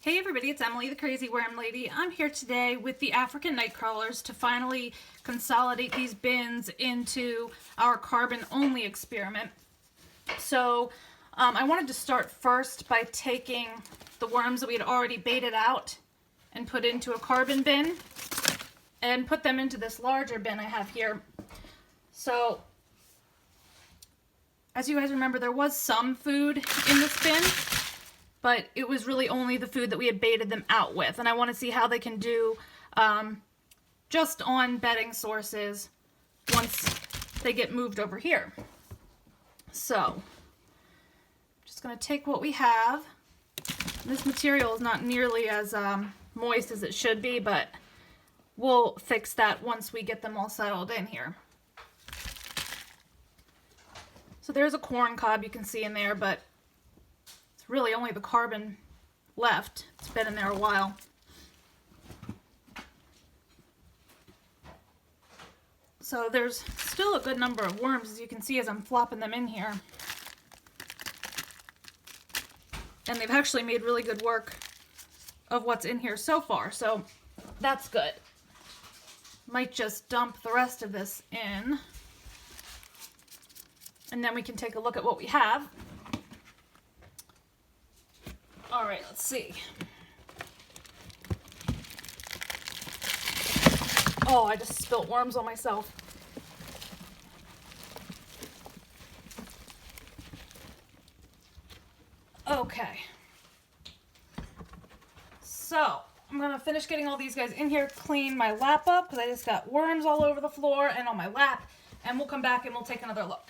Hey everybody, it's Emily, the Crazy Worm Lady. I'm here today with the African night crawlers to finally consolidate these bins into our carbon-only experiment. So I wanted to start first by taking the worms that we had already baited out and put into a carbon bin and put them into this larger bin I have here. So as you guys remember, there was some food in this bin, but it was really only the food that we had baited them out with. And I want to see how they can do just on bedding sources once they get moved over here. So, I'm just going to take what we have. This material is not nearly as moist as it should be, but we'll fix that once we get them all settled in here. So there's a corn cob you can see in there, but it's really only the carbon left. It's been in there a while. So there's still a good number of worms, as you can see as I'm flopping them in here. And they've actually made really good work of what's in here so far, so that's good. Might just dump the rest of this in, and then we can take a look at what we have. All right, let's see. Oh, I just spilt worms on myself. Okay. So, I'm gonna finish getting all these guys in here, clean my lap up, because I just got worms all over the floor and on my lap, and we'll come back and we'll take another look.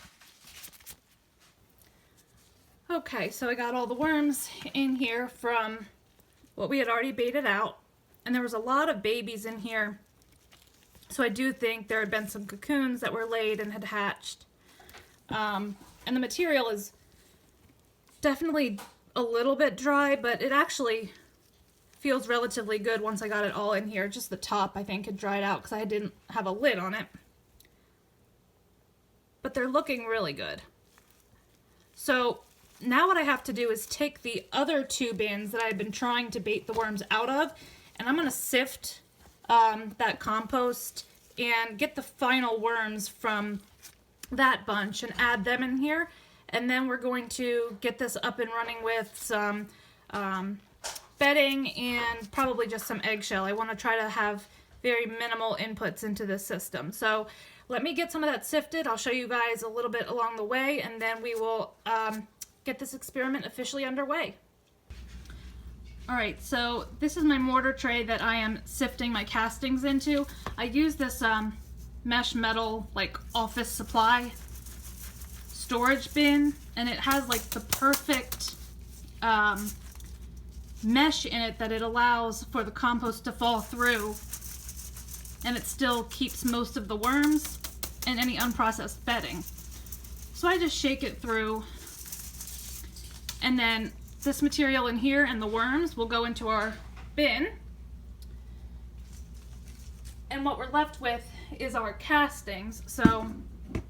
Okay, so I got all the worms in here from what we had already baited out, and there was a lot of babies in here, so I do think there had been some cocoons that were laid and had hatched. And the material is definitely a little bit dry, but it actually feels relatively good once I got it all in here. Just the top, I think, had dried out because I didn't have a lid on it. But they're looking really good. So now what I have to do is take the other two bins that I've been trying to bait the worms out of, and I'm going to sift that compost and get the final worms from that bunch and add them in here. And then we're going to get this up and running with some bedding and probably just some eggshell. I want to try to have very minimal inputs into this system. So let me get some of that sifted. I'll show you guys a little bit along the way, and then we will get this experiment officially underway. Alright, so this is my mortar tray that I am sifting my castings into. I use this mesh metal like office supply storage bin, and it has like the perfect mesh in it that it allows for the compost to fall through, and it still keeps most of the worms and any unprocessed bedding. So I just shake it through, and then this material in here and the worms will go into our bin, and what we're left with is our castings. So I'm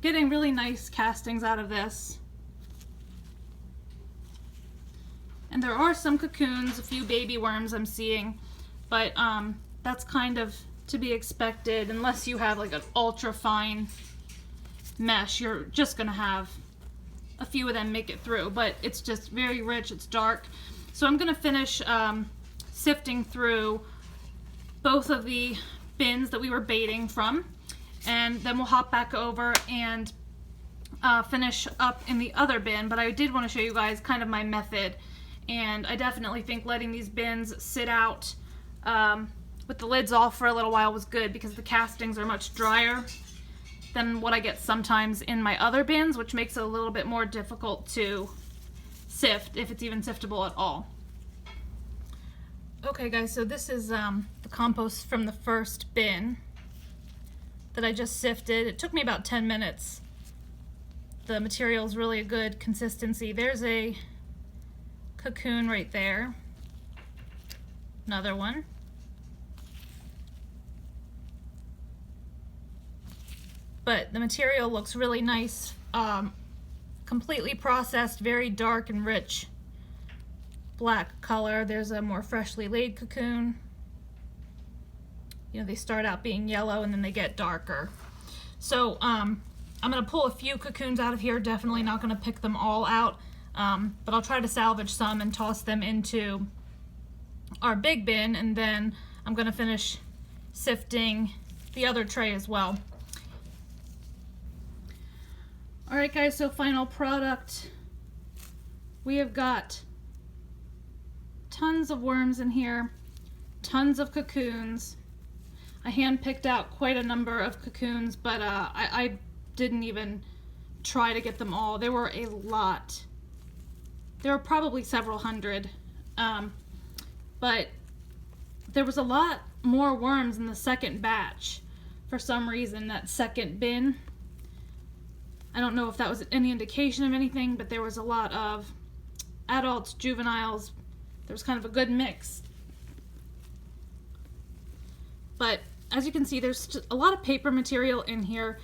getting really nice castings out of this, and there are some cocoons, a few baby worms I'm seeing, but that's kind of to be expected. Unless you have like an ultra fine mesh, you're just gonna have a few of them make it through, but it's just very rich, it's dark. So I'm gonna finish sifting through both of the bins that we were baiting from, and then we'll hop back over and finish up in the other bin. But I did want to show you guys kind of my method, and I definitely think letting these bins sit out with the lids off for a little while was good, because the castings are much drier than what I get sometimes in my other bins, which makes it a little bit more difficult to sift, if it's even siftable at all. Okay guys, so this is the compost from the first bin that I just sifted. It took me about 10 minutes. The material is really a good consistency. There's a cocoon right there. Another one. But the material looks really nice, completely processed, very dark and rich black color. There's a more freshly laid cocoon. You know, they start out being yellow and then they get darker. So I'm going to pull a few cocoons out of here. Definitely not going to pick them all out, but I'll try to salvage some and toss them into our big bin, and then I'm going to finish sifting the other tray as well. Alright guys, so final product. We have got tons of worms in here, tons of cocoons. I hand picked out quite a number of cocoons, but I didn't even try to get them all. There were a lot. There were probably several hundred, but there was a lot more worms in the second batch. For some reason, that second bin, I don't know if that was any indication of anything, but there was a lot of adults, juveniles. There was kind of a good mix. But as you can see, there's a lot of paper material in here,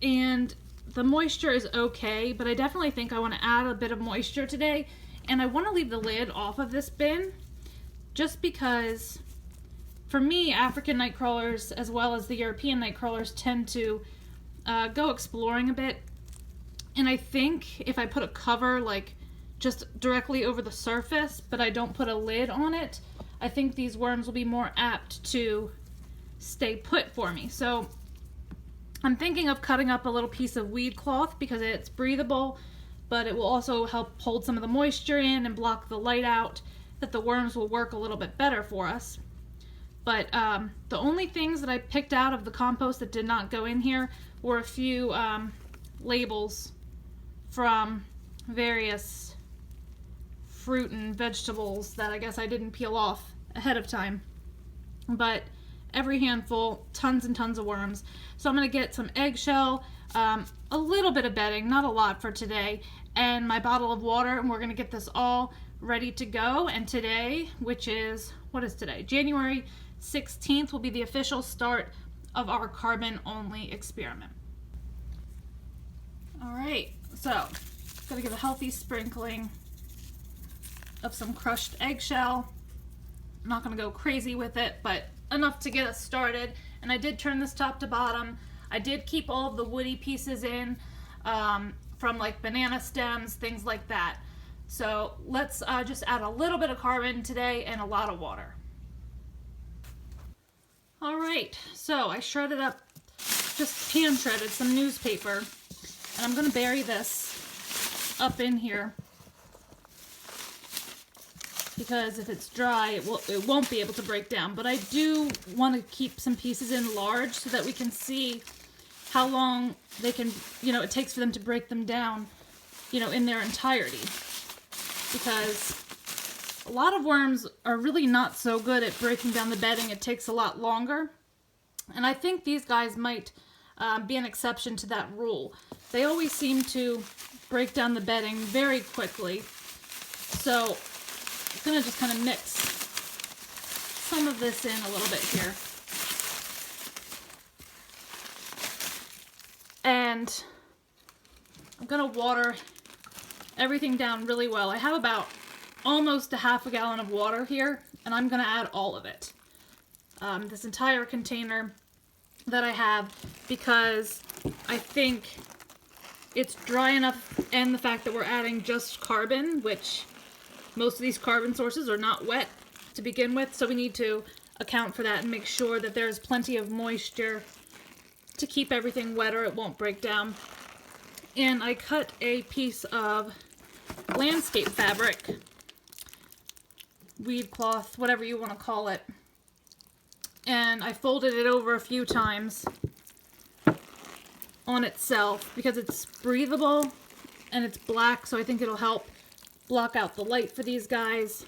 and the moisture is okay, but I definitely think I want to add a bit of moisture today, and I want to leave the lid off of this bin just because, for me, African night crawlers as well as the European night crawlers tend to go exploring a bit, and I think if I put a cover like just directly over the surface but I don't put a lid on it, I think these worms will be more apt to stay put for me. So I'm thinking of cutting up a little piece of weed cloth because it's breathable, but it will also help hold some of the moisture in and block the light out, that the worms will work a little bit better for us. But the only things that I picked out of the compost that did not go in here were a few labels from various fruit and vegetables that I guess I didn't peel off ahead of time. But every handful, tons and tons of worms. So I'm going to get some eggshell, a little bit of bedding, not a lot for today, and my bottle of water, and we're going to get this all ready to go. And today, which is, what is today? January 16th will be the official start of our carbon-only experiment. Alright, so going to give a healthy sprinkling of some crushed eggshell. I'm not going to go crazy with it, but enough to get us started. And I did turn this top to bottom. I did keep all of the woody pieces in from like banana stems, things like that. So let's just add a little bit of carbon today and a lot of water. Alright, so I shredded up, just hand shredded some newspaper, and I'm going to bury this up in here because if it's dry, it won't be able to break down. But I do want to keep some pieces in large so that we can see how long they can, it takes for them to break them down, in their entirety. Because a lot of worms are really not so good at breaking down the bedding. It takes a lot longer. And I think these guys might be an exception to that rule. They always seem to break down the bedding very quickly. So I'm going to just kind of mix some of this in a little bit here. And I'm going to water everything down really well. I have about almost a half a gallon of water here, and I'm going to add all of it. This entire container that I have, because I think it's dry enough, and the fact that we're adding just carbon, which most of these carbon sources are not wet to begin with, so we need to account for that and make sure that there's plenty of moisture to keep everything wet or it won't break down. And I cut a piece of landscape fabric, weed cloth, whatever you want to call it, and I folded it over a few times on itself because it's breathable and it's black, so I think it'll help block out the light for these guys.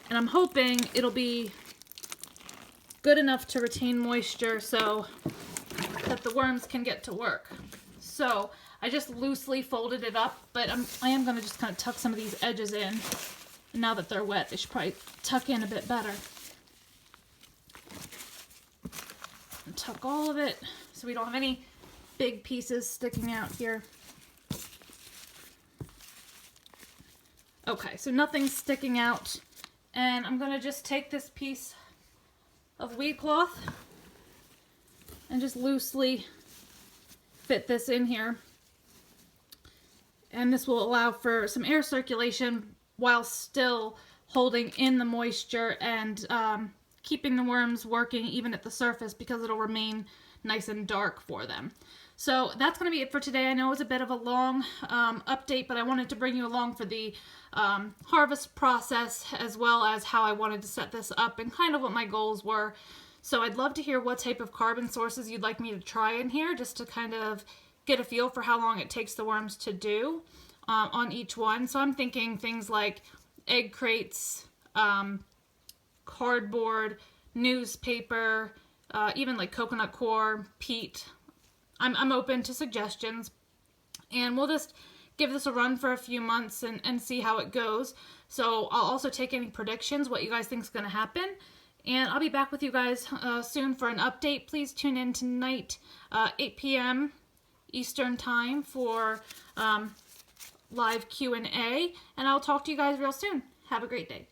And I'm hoping it'll be good enough to retain moisture so that the worms can get to work. So I just loosely folded it up, but I am going to just kind of tuck some of these edges in. And now that they're wet, they should probably tuck in a bit better. And tuck all of it so we don't have any big pieces sticking out here. Okay, so nothing's sticking out. And I'm gonna just take this piece of weed cloth and just loosely fit this in here. And this will allow for some air circulation while still holding in the moisture and keeping the worms working even at the surface, because it'll remain nice and dark for them. So that's going to be it for today. I know it was a bit of a long update, but I wanted to bring you along for the harvest process, as well as how I wanted to set this up and kind of what my goals were. So I'd love to hear what type of carbon sources you'd like me to try in here, just to kind of get a feel for how long it takes the worms to do on each one. So I'm thinking things like egg crates, cardboard, newspaper, even like coconut coir, peat. I'm open to suggestions, and we'll just give this a run for a few months and see how it goes. So I'll also take any predictions, what you guys think is going to happen, and I'll be back with you guys soon for an update. Please tune in tonight, 8 p.m. Eastern time for live Q&A, and I'll talk to you guys real soon. Have a great day.